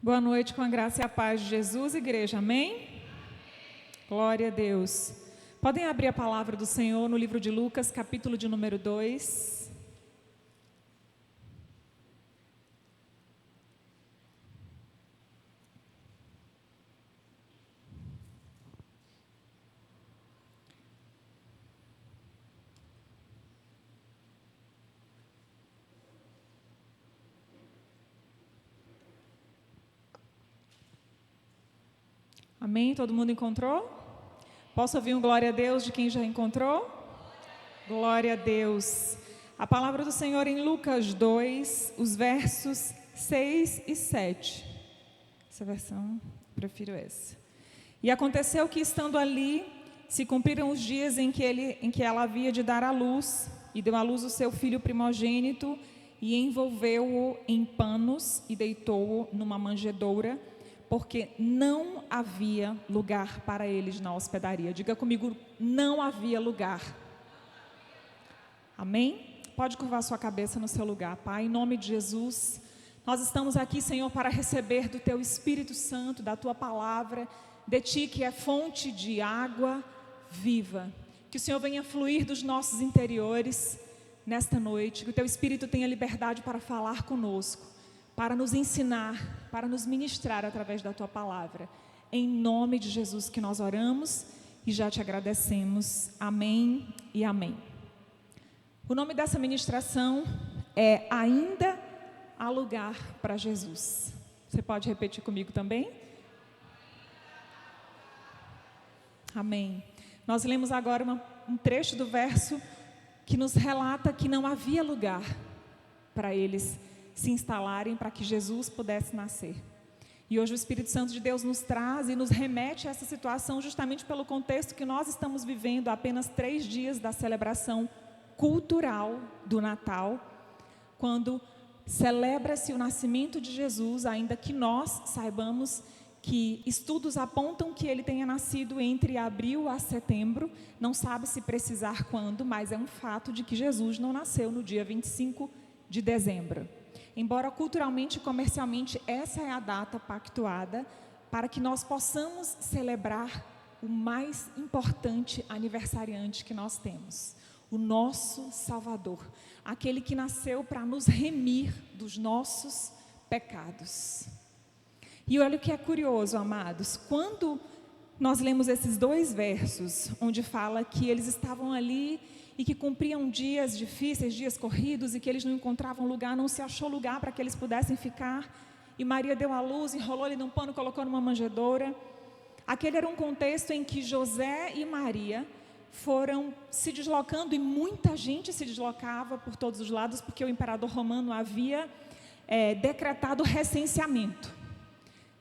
Boa noite, com a graça e a paz de Jesus, igreja, amém? Glória a Deus. Podem abrir a palavra do Senhor no livro de Lucas, capítulo de número 2. Amém? Todo mundo encontrou? Posso ouvir um glória a Deus de quem já encontrou? Glória a Deus. A palavra do Senhor em Lucas 2, os versos 6 e 7. Essa versão, prefiro essa. E aconteceu que, estando ali, se cumpriram os dias em que ela havia de dar à luz, e deu à luz o seu filho primogênito, e envolveu-o em panos, e deitou-o numa manjedoura, porque não havia lugar para eles na hospedaria. Diga comigo, não havia lugar. Amém? Pode curvar sua cabeça no seu lugar, Pai, em nome de Jesus. Nós estamos aqui, Senhor, para receber do Teu Espírito Santo, da Tua palavra, de Ti que é fonte de água viva. Que o Senhor venha fluir dos nossos interiores nesta noite, que o Teu Espírito tenha liberdade para falar conosco, para nos ensinar, para nos ministrar através da Tua palavra. Em nome de Jesus que nós oramos e já Te agradecemos. Amém e amém. O nome dessa ministração é Ainda há lugar para Jesus. Você pode repetir comigo também? Amém. Nós lemos agora um trecho do verso que nos relata que não havia lugar para eles se instalarem, para que Jesus pudesse nascer. E hoje o Espírito Santo de Deus nos traz e nos remete a essa situação justamente pelo contexto que nós estamos vivendo há apenas 3 dias da celebração cultural do Natal, quando celebra-se o nascimento de Jesus, ainda que nós saibamos que estudos apontam que ele tenha nascido entre abril a setembro, não sabe se precisar quando, mas é um fato de que Jesus não nasceu no dia 25 de dezembro. Embora culturalmente e comercialmente essa é a data pactuada para que nós possamos celebrar o mais importante aniversariante que nós temos, o nosso Salvador, aquele que nasceu para nos remir dos nossos pecados. E olha o que é curioso, amados, quando nós lemos esses 2 versos, onde fala que eles estavam ali e que cumpriam dias difíceis, dias corridos, e que eles não encontravam lugar, não se achou lugar para que eles pudessem ficar, e Maria deu à luz, enrolou ele num pano, colocou numa manjedoura. Aquele era um contexto em que José e Maria foram se deslocando, e muita gente se deslocava por todos os lados, porque o imperador romano havia decretado recenseamento,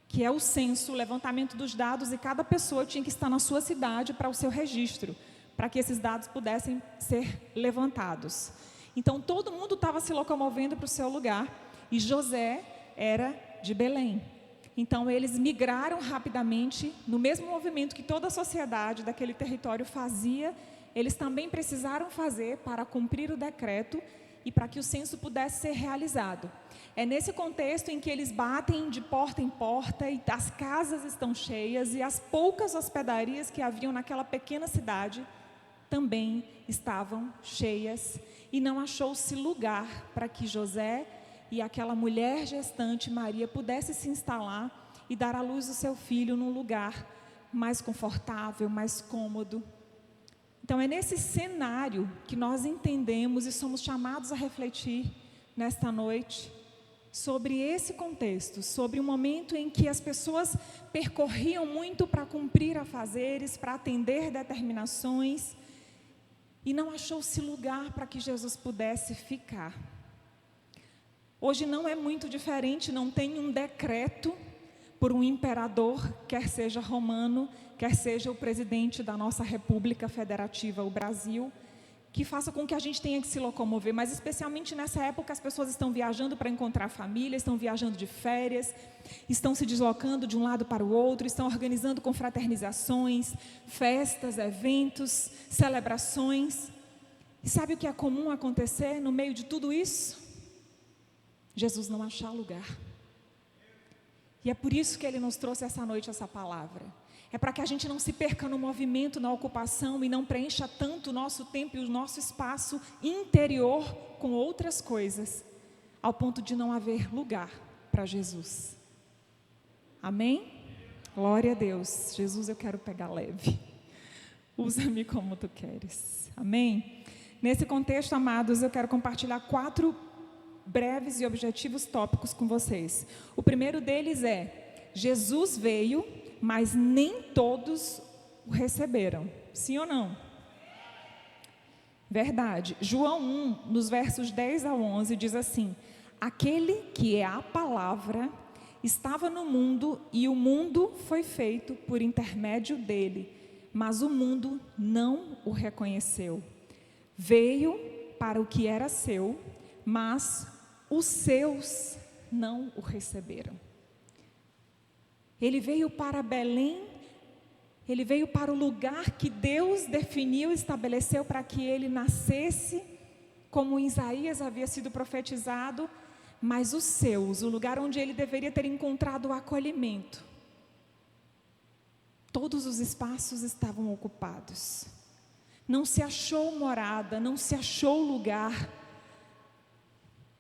que é o censo, o levantamento dos dados, e cada pessoa tinha que estar na sua cidade para o seu registro, para que esses dados pudessem ser levantados. Então todo mundo estava se locomovendo para o seu lugar, e José era de Belém. Então eles migraram rapidamente, no mesmo movimento que toda a sociedade daquele território fazia, eles também precisaram fazer para cumprir o decreto e para que o censo pudesse ser realizado. É nesse contexto em que eles batem de porta em porta, e as casas estão cheias, e as poucas hospedarias que haviam naquela pequena cidade também estavam cheias, e não achou-se lugar para que José e aquela mulher gestante, Maria, pudesse se instalar e dar à luz o seu filho num lugar mais confortável, mais cômodo. Então é nesse cenário que nós entendemos e somos chamados a refletir nesta noite sobre esse contexto, sobre o momento em que as pessoas percorriam muito para cumprir afazeres, para atender determinações, e não achou-se lugar para que Jesus pudesse ficar. Hoje não é muito diferente, não tem um decreto por um imperador, quer seja romano, quer seja o presidente da nossa República Federativa, o Brasil, que faça com que a gente tenha que se locomover, mas especialmente nessa época as pessoas estão viajando para encontrar família, estão viajando de férias, estão se deslocando de um lado para o outro, estão organizando confraternizações, festas, eventos, celebrações. E sabe o que é comum acontecer no meio de tudo isso? Jesus não achar lugar. E é por isso que Ele nos trouxe essa noite essa palavra. É para que a gente não se perca no movimento, na ocupação e não preencha tanto o nosso tempo e o nosso espaço interior com outras coisas, ao ponto de não haver lugar para Jesus. Amém? Glória a Deus. Jesus, eu quero pegar leve. Usa-me como tu queres. Amém? Nesse contexto, amados, eu quero compartilhar 4 breves e objetivos tópicos com vocês. O primeiro deles é: Jesus veio, mas nem todos o receberam. Sim ou não? Verdade. João 1, nos versos 10 a 11, diz assim: aquele que é a palavra estava no mundo e o mundo foi feito por intermédio dele, mas o mundo não o reconheceu. Veio para o que era seu, mas os seus não o receberam. Ele veio para Belém, ele veio para o lugar que Deus definiu e estabeleceu para que ele nascesse, como em Isaías havia sido profetizado, mas os seus, o lugar onde ele deveria ter encontrado o acolhimento, todos os espaços estavam ocupados. Não se achou morada, não se achou lugar.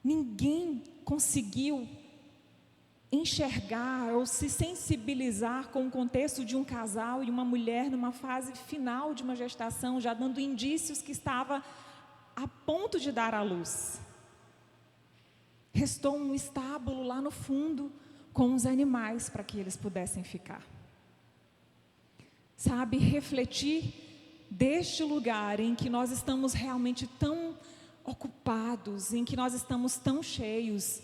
Ninguém conseguiu enxergar ou se sensibilizar com o contexto de um casal e uma mulher numa fase final de uma gestação, já dando indícios que estava a ponto de dar à luz. Restou um estábulo lá no fundo com os animais para que eles pudessem ficar. Sabe, refletir deste lugar em que nós estamos realmente tão ocupados, em que nós estamos tão cheios,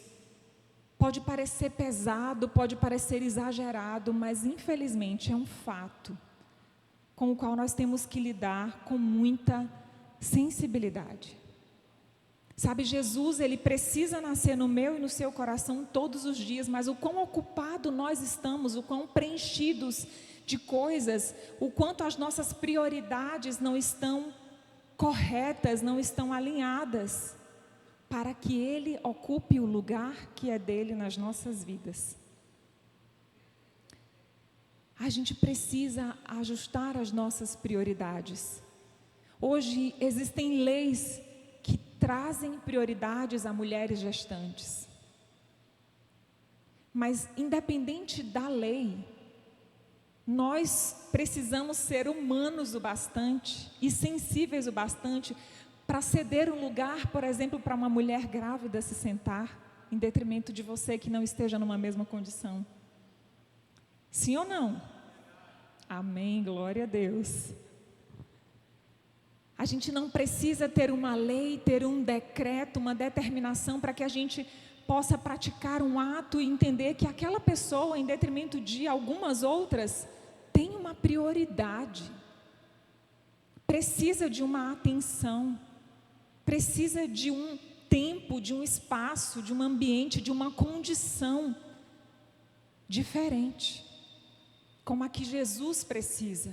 pode parecer pesado, pode parecer exagerado, mas infelizmente é um fato com o qual nós temos que lidar com muita sensibilidade. Sabe, Jesus, ele precisa nascer no meu e no seu coração todos os dias, mas o quão ocupado nós estamos, o quão preenchidos de coisas, o quanto as nossas prioridades não estão corretas, não estão alinhadas, para que Ele ocupe o lugar que é dele nas nossas vidas. A gente precisa ajustar as nossas prioridades. Hoje existem leis que trazem prioridades a mulheres gestantes. Mas independente da lei, nós precisamos ser humanos o bastante e sensíveis o bastante para ceder um lugar, por exemplo, para uma mulher grávida se sentar, em detrimento de você que não esteja numa mesma condição. Sim ou não? Amém, glória a Deus. A gente não precisa ter uma lei, ter um decreto, uma determinação para que a gente possa praticar um ato e entender que aquela pessoa, em detrimento de algumas outras, tem uma prioridade, precisa de uma atenção, precisa de um tempo, de um espaço, de um ambiente, de uma condição diferente, como a que Jesus precisa.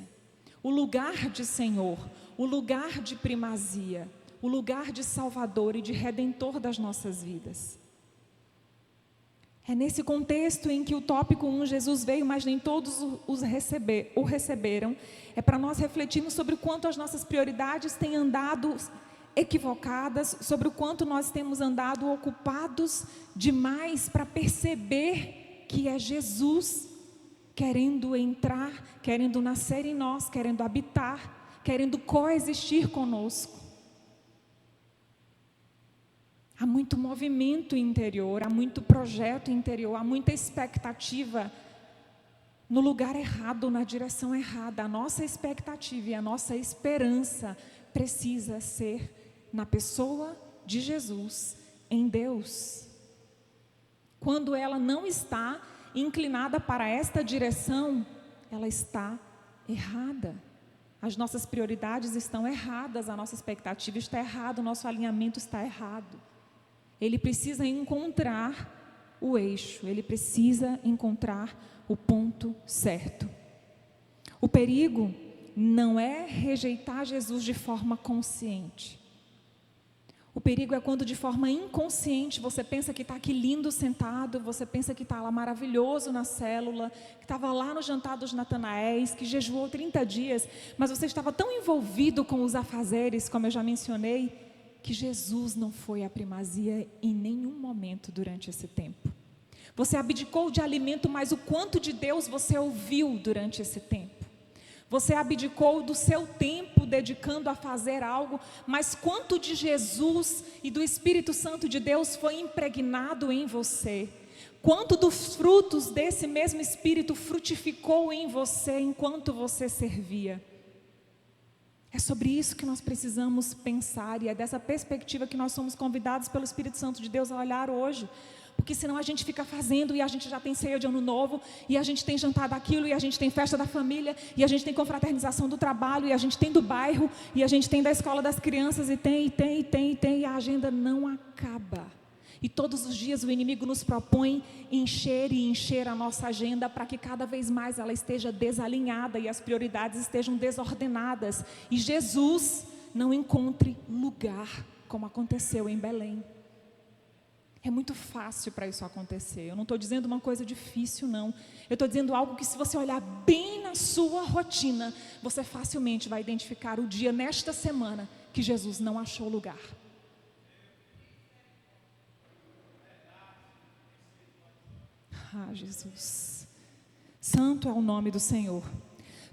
O lugar de Senhor, o lugar de primazia, o lugar de Salvador e de Redentor das nossas vidas. É nesse contexto em que o tópico 1, Jesus veio, mas nem todos o receberam. É para nós refletirmos sobre o quanto as nossas prioridades têm andado equivocadas, sobre o quanto nós temos andado ocupados demais para perceber que é Jesus querendo entrar, querendo nascer em nós, querendo habitar, querendo coexistir conosco. Há muito movimento interior, há muito projeto interior, há muita expectativa no lugar errado, na direção errada. A nossa expectativa e a nossa esperança precisa ser na pessoa de Jesus, em Deus. Quando ela não está inclinada para esta direção, ela está errada. As nossas prioridades estão erradas, a nossa expectativa está errada, o nosso alinhamento está errado. Ele precisa encontrar o eixo, ele precisa encontrar o ponto certo. O perigo não é rejeitar Jesus de forma consciente. O perigo é quando de forma inconsciente você pensa que está aqui lindo sentado, você pensa que está lá maravilhoso na célula, que estava lá no jantar dos Natanaéis, que jejuou 30 dias, mas você estava tão envolvido com os afazeres, como eu já mencionei, que Jesus não foi a primazia em nenhum momento durante esse tempo. Você abdicou de alimento, mas o quanto de Deus você ouviu durante esse tempo? Você abdicou do seu tempo dedicando a fazer algo, mas quanto de Jesus e do Espírito Santo de Deus foi impregnado em você? Quanto dos frutos desse mesmo Espírito frutificou em você enquanto você servia? É sobre isso que nós precisamos pensar, e é dessa perspectiva que nós somos convidados pelo Espírito Santo de Deus a olhar hoje. Porque senão a gente fica fazendo e a gente já tem ceia de ano novo, e a gente tem jantar daquilo, e a gente tem festa da família, e a gente tem confraternização do trabalho, e a gente tem do bairro, e a gente tem da escola das crianças, e a agenda não acaba. E todos os dias o inimigo nos propõe encher a nossa agenda para que cada vez mais ela esteja desalinhada e as prioridades estejam desordenadas. E Jesus não encontre lugar, como aconteceu em Belém. É muito fácil para isso acontecer. Eu não estou dizendo uma coisa difícil, não. Eu estou dizendo algo que, se você olhar bem na sua rotina, você facilmente vai identificar o dia nesta semana que Jesus não achou lugar. Ah, Jesus. Santo é o nome do Senhor.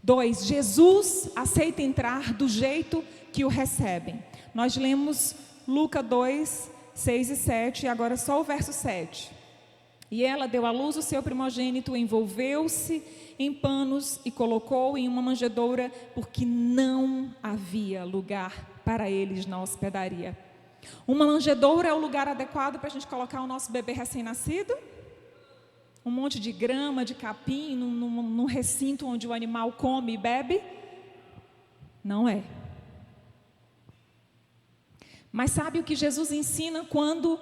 2. Jesus aceita entrar do jeito que o recebem. Nós lemos Lucas 2, 6 e 7, e agora só o verso 7. E ela deu à luz o seu primogênito, envolveu-se em panos e colocou em uma manjedoura, porque não havia lugar para eles na hospedaria. Uma manjedoura é o lugar adequado para a gente colocar o nosso bebê recém-nascido? Um monte de grama, de capim, num recinto onde o animal come e bebe? Não é. Mas sabe o que Jesus ensina quando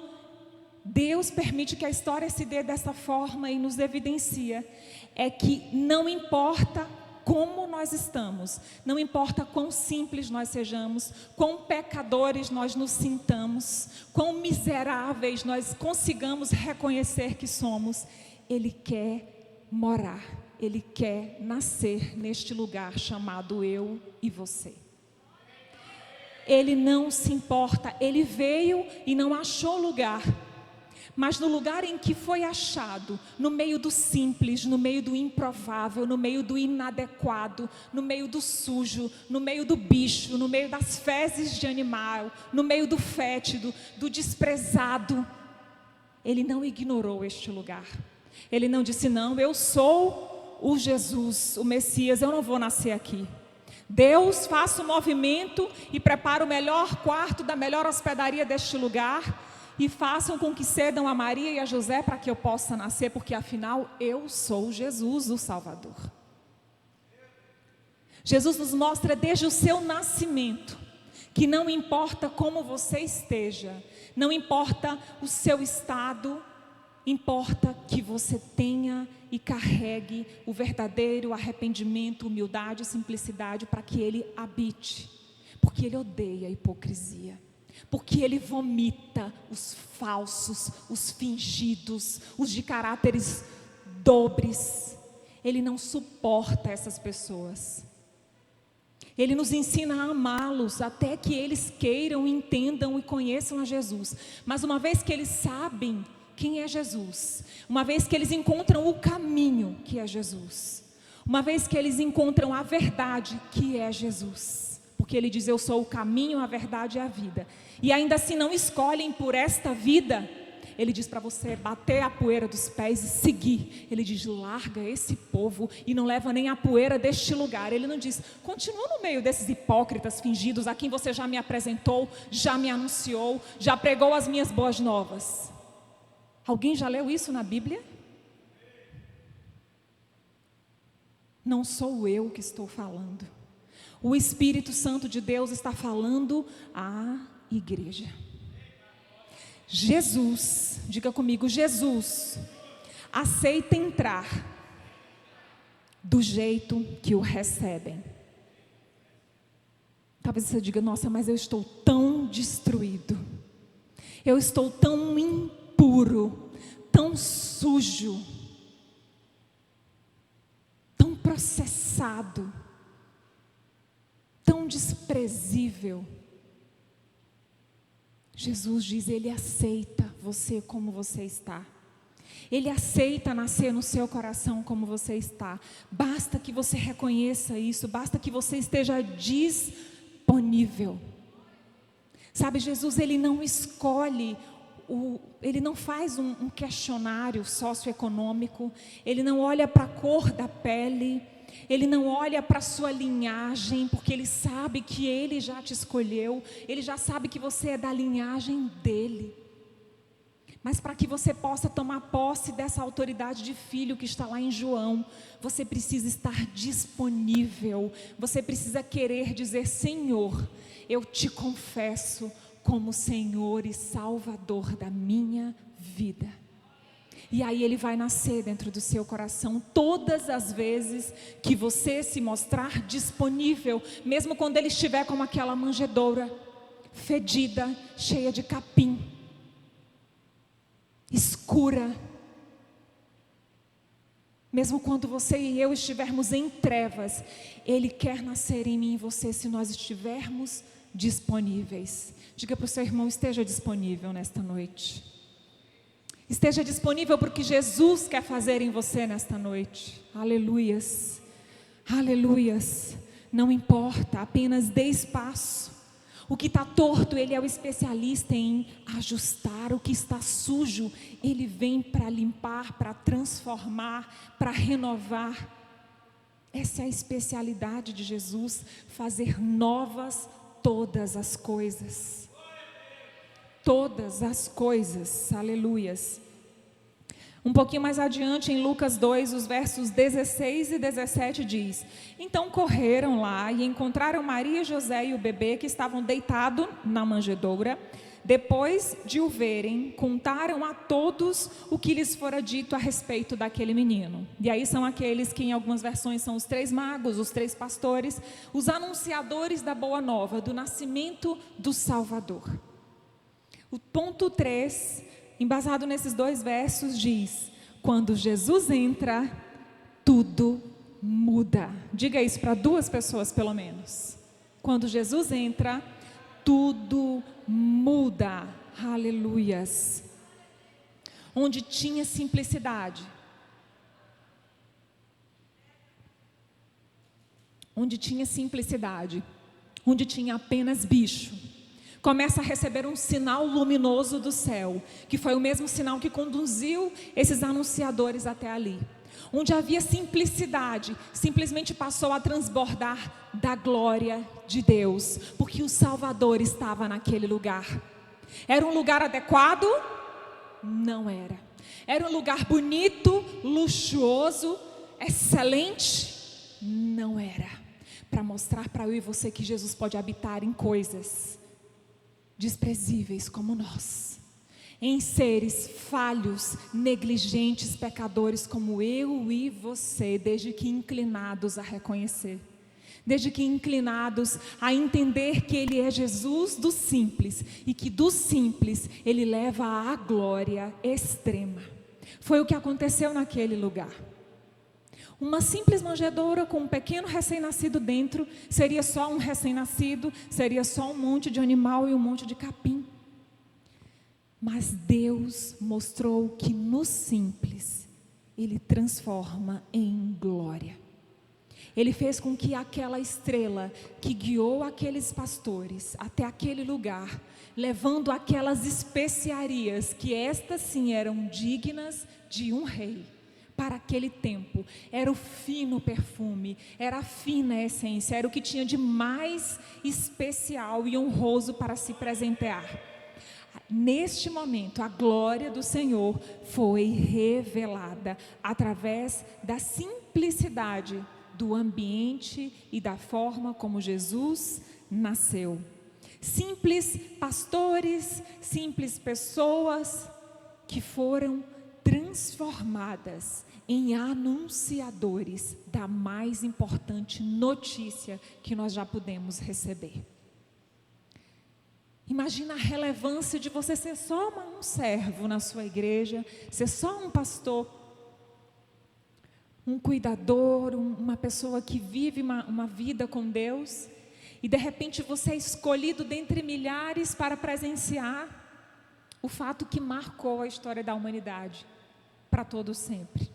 Deus permite que a história se dê dessa forma e nos evidencia? É que não importa como nós estamos, não importa quão simples nós sejamos, quão pecadores nós nos sintamos, quão miseráveis nós consigamos reconhecer que somos, Ele quer morar, Ele quer nascer neste lugar chamado eu e você. Ele não se importa, Ele veio e não achou lugar, mas no lugar em que foi achado, no meio do simples, no meio do improvável, no meio do inadequado, no meio do sujo, no meio do bicho, no meio das fezes de animal, no meio do fétido, do desprezado, Ele não ignorou este lugar. Ele não disse: não, eu sou o Jesus, o Messias, eu não vou nascer aqui. Deus, faça o movimento e prepara o melhor quarto da melhor hospedaria deste lugar, e façam com que cedam a Maria e a José para que eu possa nascer, porque afinal eu sou Jesus, o Salvador. Jesus nos mostra desde o seu nascimento que não importa como você esteja, não importa o seu estado, importa que você tenha e carregue o verdadeiro arrependimento, humildade e simplicidade para que Ele habite. Porque Ele odeia a hipocrisia. Porque Ele vomita os falsos, os fingidos, os de caráteres dobres. Ele não suporta essas pessoas. Ele nos ensina a amá-los até que eles queiram, entendam e conheçam a Jesus. Mas uma vez que eles sabem quem é Jesus, uma vez que eles encontram o caminho que é Jesus, uma vez que eles encontram a verdade que é Jesus, porque Ele diz: eu sou o caminho, a verdade e a vida, e ainda assim não escolhem por esta vida, Ele diz para você bater a poeira dos pés e seguir. Ele diz: larga esse povo e não leva nem a poeira deste lugar. Ele não diz: continua no meio desses hipócritas fingidos a quem você já me apresentou, já me anunciou, já pregou as minhas boas novas. Alguém já leu isso na Bíblia? Não sou eu que estou falando. O Espírito Santo de Deus está falando à igreja. Jesus, diga comigo, Jesus aceita entrar do jeito que o recebem. Talvez você diga: nossa, mas eu estou tão destruído. Eu estou tão impuro, tão sujo, tão processado, tão desprezível. Jesus diz, Ele aceita você como você está. Ele aceita nascer no seu coração como você está. Basta que você reconheça isso, basta que você esteja disponível. Sabe, Jesus, Ele não escolhe, Ele não faz um questionário socioeconômico, Ele não olha para a cor da pele, Ele não olha para a sua linhagem, porque Ele sabe que Ele já te escolheu, Ele já sabe que você é da linhagem dEle. Mas para que você possa tomar posse dessa autoridade de filho que está lá em João, você precisa estar disponível, você precisa querer dizer, Senhor, eu te confesso como Senhor e Salvador da minha vida. E aí Ele vai nascer dentro do seu coração todas as vezes que você se mostrar disponível, mesmo quando Ele estiver como aquela manjedoura, fedida, cheia de capim, escura. Mesmo quando você e eu estivermos em trevas, Ele quer nascer em mim e você se nós estivermos disponíveis. Diga para o seu irmão, esteja disponível nesta noite. Esteja disponível para o que Jesus quer fazer em você nesta noite. Aleluias, aleluias. Não importa, apenas dê espaço. O que está torto, Ele é o especialista em ajustar. O que está sujo, Ele vem para limpar, para transformar, para renovar. Essa é a especialidade de Jesus, fazer novas todas as coisas. Todas as coisas, aleluias. Um pouquinho mais adiante, em Lucas 2, os versos 16 e 17 diz: Então correram lá e encontraram Maria, José e o bebê que estavam deitados na manjedoura. Depois de o verem, contaram a todos o que lhes fora dito a respeito daquele menino. E aí são aqueles que em algumas versões são os 3 magos, os 3 pastores, os anunciadores da boa nova, do nascimento do Salvador. O ponto 3, embasado nesses 2 versos, diz: quando Jesus entra, tudo muda. Diga isso para 2 pessoas pelo menos. Quando Jesus entra, tudo muda. Aleluias. Onde tinha simplicidade, onde tinha apenas bicho, começa a receber um sinal luminoso do céu, que foi o mesmo sinal que conduziu esses anunciadores até ali. Onde havia simplicidade, simplesmente passou a transbordar da glória de Deus, porque o Salvador estava naquele lugar. Era um lugar adequado? Não era. Era um lugar bonito, luxuoso, excelente? Não era. Para mostrar para eu e você que Jesus pode habitar em coisas desprezíveis como nós, em seres falhos, negligentes, pecadores como eu e você, desde que inclinados a reconhecer, desde que inclinados a entender que Ele é Jesus do simples, e que do simples Ele leva à glória extrema. Foi o que aconteceu naquele lugar. Uma simples manjedoura com um pequeno recém-nascido dentro, seria só um recém-nascido, seria só um monte de animal e um monte de capim. Mas Deus mostrou que no simples, Ele transforma em glória. Ele fez com que aquela estrela que guiou aqueles pastores até aquele lugar, levando aquelas especiarias, que estas sim eram dignas de um rei, para aquele tempo, era o fino perfume, era a fina essência, era o que tinha de mais especial e honroso para se presentear. Neste momento, a glória do Senhor foi revelada através da simplicidade do ambiente e da forma como Jesus nasceu. Simples pastores, simples pessoas que foram transformadas em anunciadores da mais importante notícia que nós já pudemos receber. Imagina a relevância de você ser só um servo na sua igreja, ser só um pastor, um cuidador, uma pessoa que vive uma vida com Deus, e de repente você é escolhido dentre milhares para presenciar o fato que marcou a história da humanidade para todo sempre.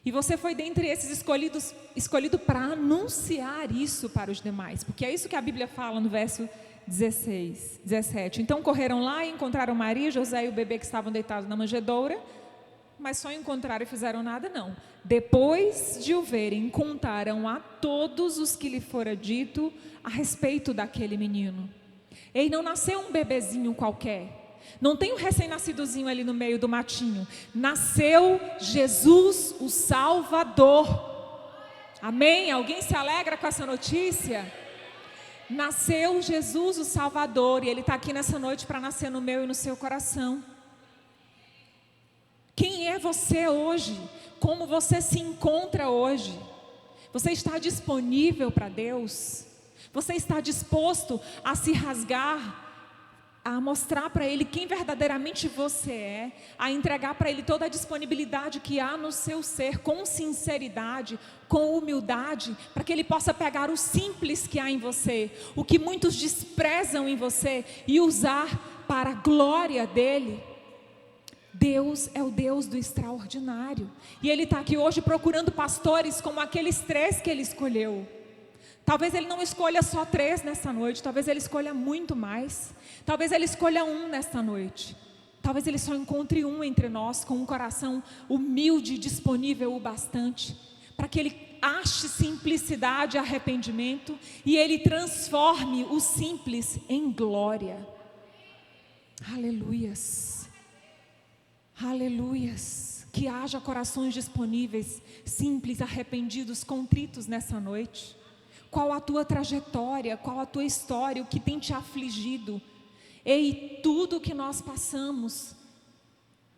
E você foi dentre esses escolhido para anunciar isso para os demais, porque é isso que a Bíblia fala no verso 17. Então correram lá e encontraram Maria, José e o bebê que estavam deitados na manjedoura, mas só encontraram e fizeram nada não. Depois de o verem, contaram a todos os que lhe fora dito a respeito daquele menino. E não nasceu um bebezinho qualquer, não tem um recém-nascidozinho ali no meio do matinho, nasceu Jesus, o Salvador. Amém? Alguém se alegra com essa notícia? Nasceu Jesus, o Salvador, e Ele está aqui nessa noite para nascer no meu e no seu coração. Quem é você hoje? Como você se encontra hoje? Você está disponível para Deus? Você está disposto a se rasgar, a mostrar para Ele quem verdadeiramente você é, a entregar para Ele toda a disponibilidade que há no seu ser, com sinceridade, com humildade, para que Ele possa pegar o simples que há em você, o que muitos desprezam em você, e usar para a glória dEle? Deus é o Deus do extraordinário, e Ele está aqui hoje procurando pastores como aqueles 3 que Ele escolheu. Talvez Ele não escolha só 3 nessa noite, talvez Ele escolha muito mais, talvez Ele escolha 1 nesta noite, talvez Ele só encontre 1 entre nós, com um coração humilde e disponível o bastante, para que Ele ache simplicidade e arrependimento, e Ele transforme o simples em glória. Aleluias. Aleluias, que haja corações disponíveis, simples, arrependidos, contritos nessa noite. Qual a tua trajetória, qual a tua história, o que tem te afligido? Ei, tudo que nós passamos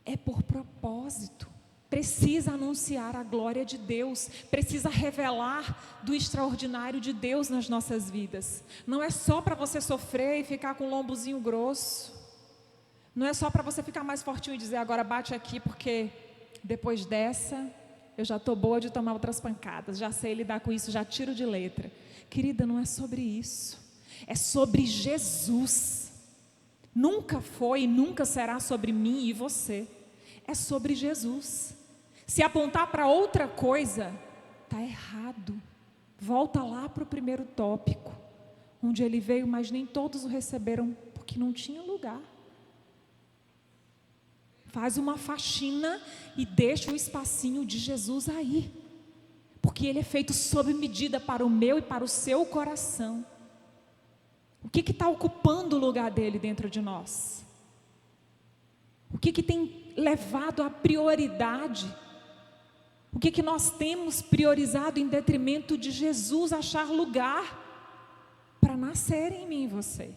é por propósito, precisa anunciar a glória de Deus, precisa revelar do extraordinário de Deus nas nossas vidas. Não é só para você sofrer e ficar com um lombozinho grosso. Não é só para você ficar mais fortinho e dizer, agora bate aqui, porque depois dessa, eu já estou boa de tomar outras pancadas, já sei lidar com isso, já tiro de letra. Querida, não é sobre isso, é sobre Jesus. Nunca foi e nunca será sobre mim e você, é sobre Jesus. Se apontar para outra coisa, está errado. Volta lá para o primeiro tópico, onde ele veio, mas nem todos o receberam, porque não tinha lugar. Faz uma faxina e deixa o espacinho de Jesus aí, porque Ele é feito sob medida para o meu e para o seu coração. O que está ocupando o lugar dele dentro de nós? O que tem levado a prioridade? O que nós temos priorizado em detrimento de Jesus achar lugar para nascer em mim e você?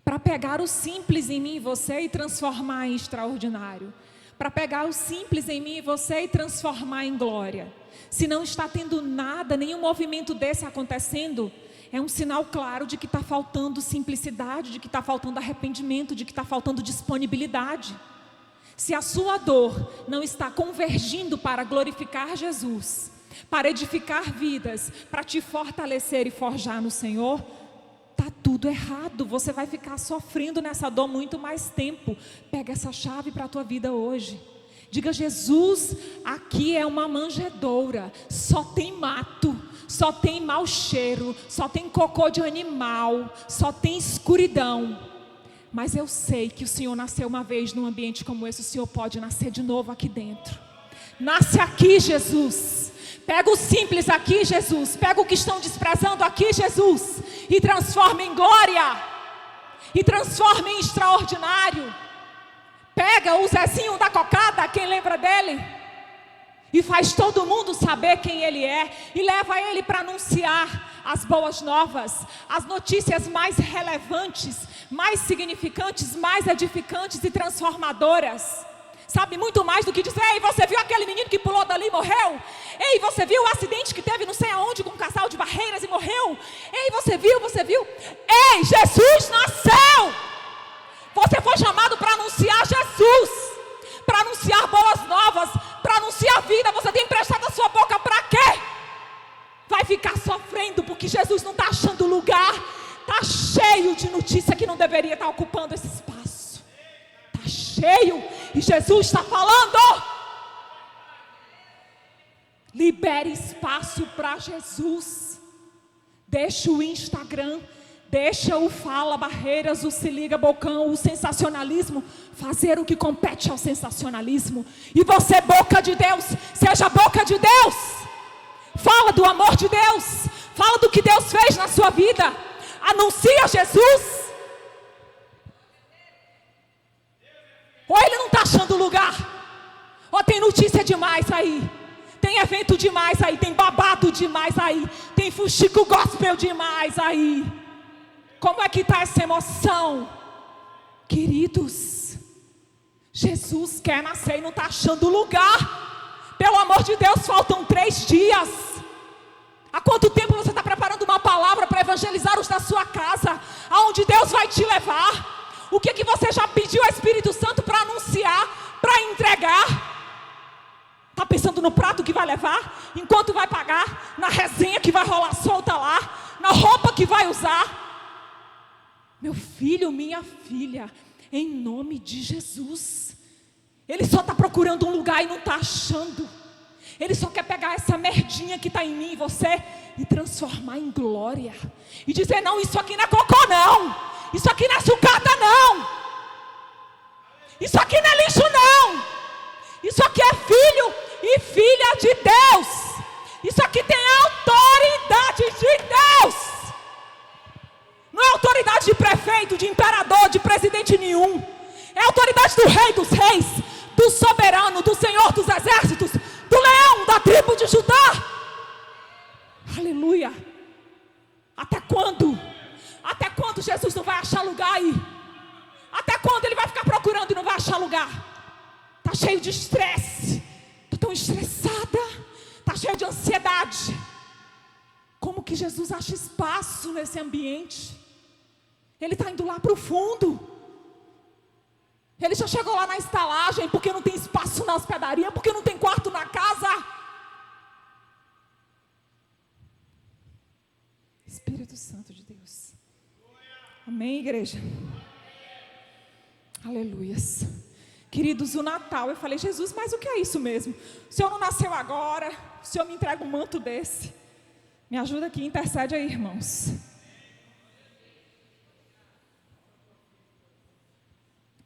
Para pegar o simples em mim e você e transformar em extraordinário. Para pegar o simples em mim e você e transformar em glória. Se não está tendo nada, nenhum movimento desse acontecendo, é um sinal claro de que está faltando simplicidade, de que está faltando arrependimento, de que está faltando disponibilidade. Se a sua dor não está convergindo para glorificar Jesus, para edificar vidas, para te fortalecer e forjar no Senhor, está tudo errado. Você vai ficar sofrendo nessa dor muito mais tempo. Pega essa chave para a tua vida hoje. Diga, Jesus, aqui é uma manjedoura, só tem mato, só tem mau cheiro, só tem cocô de animal, só tem escuridão. Mas eu sei que o Senhor nasceu uma vez num ambiente como esse, o Senhor pode nascer de novo aqui dentro. Nasce aqui, Jesus. Pega o simples aqui, Jesus. Pega o que estão desprezando aqui, Jesus, e transforma em glória, e transforma em extraordinário. Pega o Zezinho da cocada, quem lembra dele? E faz todo mundo saber quem ele é, e leva ele para anunciar as boas novas, as notícias mais relevantes, mais significantes, mais edificantes e transformadoras. Sabe, muito mais do que dizer, ei, você viu aquele menino que pulou dali e morreu? Ei, você viu o acidente que teve não sei aonde com um casal de barreiras e morreu? Ei, você viu? Ei, Jesus nasceu. Você foi chamado para anunciar Jesus, para anunciar boas novas, para anunciar vida. Você tem emprestado a sua boca para quê? Vai ficar sofrendo porque Jesus não está achando lugar. Está cheio de notícia que não deveria estar ocupando esse espaço. Está cheio e Jesus está falando. Libere espaço para Jesus. Deixa o Instagram, deixa o Fala Barreiras, o Se Liga Bocão, o sensacionalismo fazer o que compete ao sensacionalismo. E você, boca de Deus, seja boca de Deus. Fala do amor de Deus, fala do que Deus fez na sua vida. Anuncia Jesus. Ou ele não está achando lugar, ou tem notícia demais aí, tem evento demais aí, tem babado demais aí, tem fuxico gospel demais aí. Como é que está essa emoção? Queridos, Jesus quer nascer e não está achando lugar. Pelo amor de Deus, faltam 3 dias. Há quanto tempo você está preparando uma palavra para evangelizar os da sua casa? Aonde Deus vai te levar? O que você já pediu ao Espírito Santo para anunciar, para entregar? Está pensando no prato que vai levar? Enquanto vai pagar? Na resenha que vai rolar solta lá? Na roupa que vai usar? Meu filho, minha filha, em nome de Jesus. Ele só está procurando um lugar e não está achando. Ele só quer pegar essa merdinha que está em mim e você e transformar em glória. E dizer, não, isso aqui não é cocô não. Isso aqui não é sucata não. Isso aqui não é lixo não. Isso aqui é filho e filha de Deus. Isso aqui tem autoridade de Deus. Não é autoridade de prefeito, de imperador, de presidente nenhum. É autoridade do Rei dos Reis, do soberano, do Senhor dos exércitos, do leão da tribo de Judá. Aleluia. Até quando? Até quando Jesus não vai achar lugar aí? Até quando ele vai ficar procurando e não vai achar lugar? Está cheio de estresse. Estou tão estressada. Está cheio de ansiedade. Como que Jesus acha espaço nesse ambiente? Ele está indo lá para o fundo. Ele já chegou lá na estalagem, porque não tem espaço na hospedaria, porque não tem quarto na casa. Espírito Santo de Deus. Amém, igreja? Aleluias. Queridos, o Natal, eu falei, Jesus, mas o que é isso mesmo? O Senhor não nasceu agora, o Senhor me entrega um manto desse. Me ajuda aqui, intercede aí, irmãos.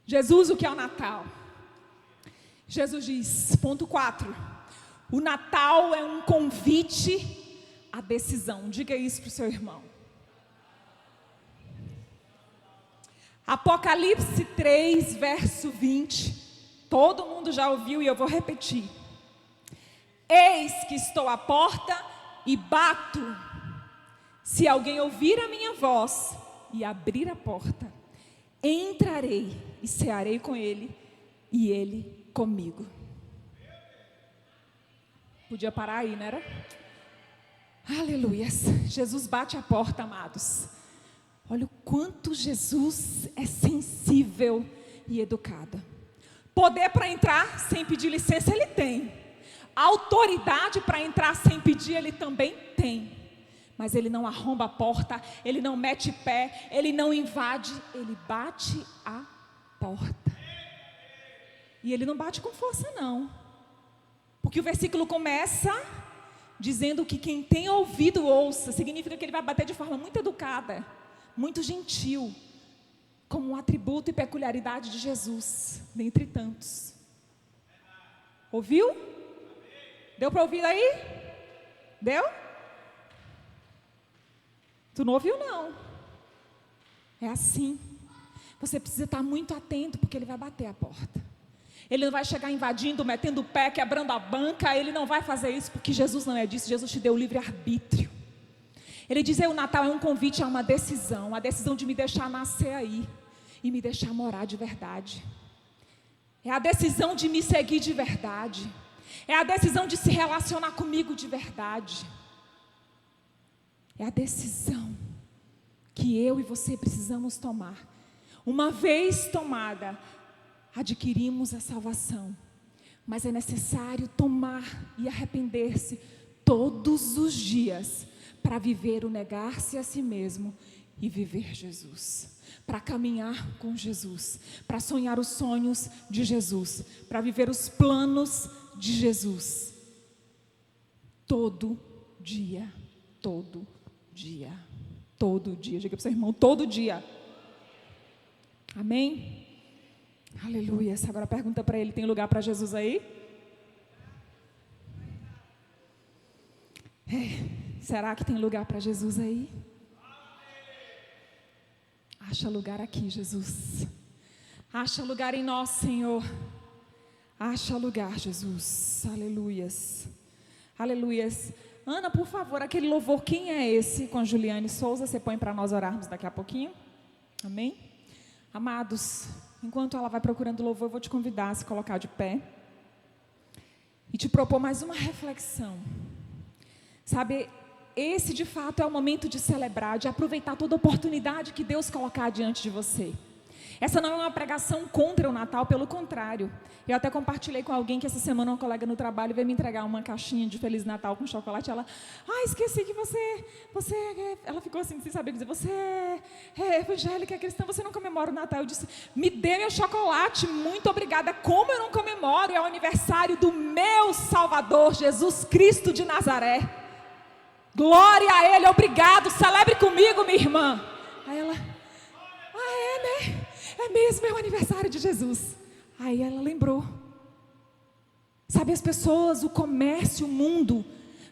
Jesus, o que é o Natal? Jesus diz, ponto 4, o Natal é um convite à decisão. Diga isso para o seu irmão. Apocalipse 3, verso 20, todo mundo já ouviu e eu vou repetir. Eis que estou à porta e bato. Se alguém ouvir a minha voz e abrir a porta, entrarei e cearei com ele e ele comigo. Podia parar aí, não era? Aleluia. Jesus bate a porta, amados. Olha o quanto Jesus é sensível e educado. Poder para entrar sem pedir licença ele tem. Autoridade para entrar sem pedir ele também tem. Mas ele não arromba a porta, ele não mete pé, ele não invade, ele bate a porta. E ele não bate com força não. Porque o versículo começa dizendo que quem tem ouvido ouça. Significa que ele vai bater de forma muito educada, muito gentil, como um atributo e peculiaridade de Jesus, dentre tantos. Ouviu? Deu para ouvir aí? Deu? Tu não ouviu não? É assim. Você precisa estar muito atento, porque ele vai bater a porta. Ele não vai chegar invadindo, metendo o pé, quebrando a banca. Ele não vai fazer isso, porque Jesus não é disso. Jesus te deu o livre-arbítrio. Ele diz que o Natal é um convite a uma decisão. A decisão de me deixar nascer aí e me deixar morar de verdade. É a decisão de me seguir de verdade. É a decisão de se relacionar comigo de verdade. É a decisão que que eu e você precisamos tomar. Uma vez tomada, adquirimos a salvação, mas é necessário tomar e arrepender-se todos os dias para viver o negar-se a si mesmo e viver Jesus, para caminhar com Jesus, para sonhar os sonhos de Jesus, para viver os planos de Jesus. Todo dia, todo dia, todo dia. Diga para o seu irmão, todo dia. Amém? Aleluia. Agora pergunta para ele, tem lugar para Jesus aí? Será que tem lugar para Jesus aí? Acha lugar aqui, Jesus. Acha lugar em nós, Senhor. Acha lugar, Jesus. Aleluias. Aleluias. Ana, por favor, aquele louvor, quem é esse? Com a Juliane Souza, você põe para nós orarmos daqui a pouquinho. Amém? Amados, enquanto ela vai procurando louvor, eu vou te convidar a se colocar de pé e te propor mais uma reflexão. Sabe, esse de fato é o momento de celebrar, de aproveitar toda a oportunidade que Deus colocar diante de você. Essa não é uma pregação contra o Natal, pelo contrário. Eu até compartilhei com alguém que essa semana uma colega no trabalho veio me entregar uma caixinha de Feliz Natal com chocolate. Ela, esqueci que você, ela ficou assim, sem saber dizer, você é evangélica, é cristã, você não comemora o Natal. Eu disse, me dê meu chocolate, muito obrigada. Como eu não comemoro? É o aniversário do meu Salvador, Jesus Cristo de Nazaré. Glória a Ele, obrigado, celebre comigo, minha irmã. Aí ela, é, né? É mesmo, é o aniversário de Jesus. Aí ela lembrou. Sabe, as pessoas, o comércio, o mundo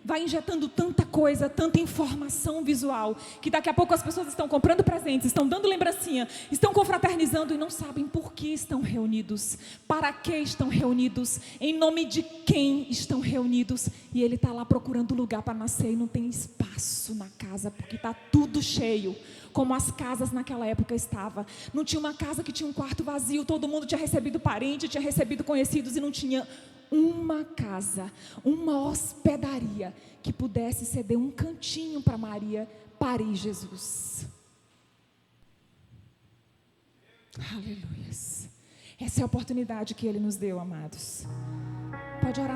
vai injetando tanta coisa, tanta informação visual, que daqui a pouco as pessoas estão comprando presentes, estão dando lembrancinha, estão confraternizando e não sabem por que estão reunidos, para que estão reunidos, em nome de quem estão reunidos. E ele está lá procurando lugar para nascer e não tem espaço na casa, porque está tudo cheio, como as casas naquela época estavam. Não tinha uma casa que tinha um quarto vazio, todo mundo tinha recebido parente, tinha recebido conhecidos, e não tinha uma casa, uma hospedaria que pudesse ceder um cantinho para Maria parir Jesus. Aleluia. Essa é a oportunidade que Ele nos deu, amados. Pode orar.